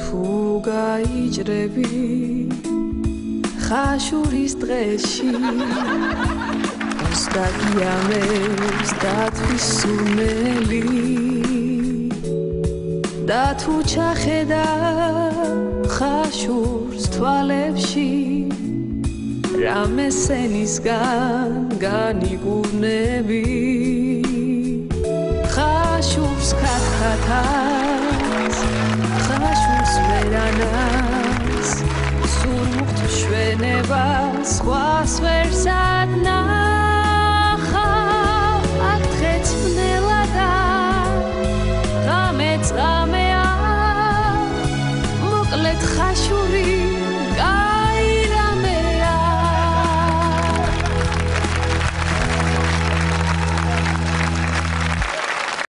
თუ გაიჭრები ხაშურის დღეში დაგიამებს დათვის სუნელი და თუ ჩახედა ხაშურს თვალებში რამე სენისგან განიგუნები ხაშურს ქათქათას ხაშურს ვერანას სულ მუხტ შვენებას სხვას ვერ სადნახავ აქ დღეც ბნელადა ღამეც ღამეა მოკლედ ხაშური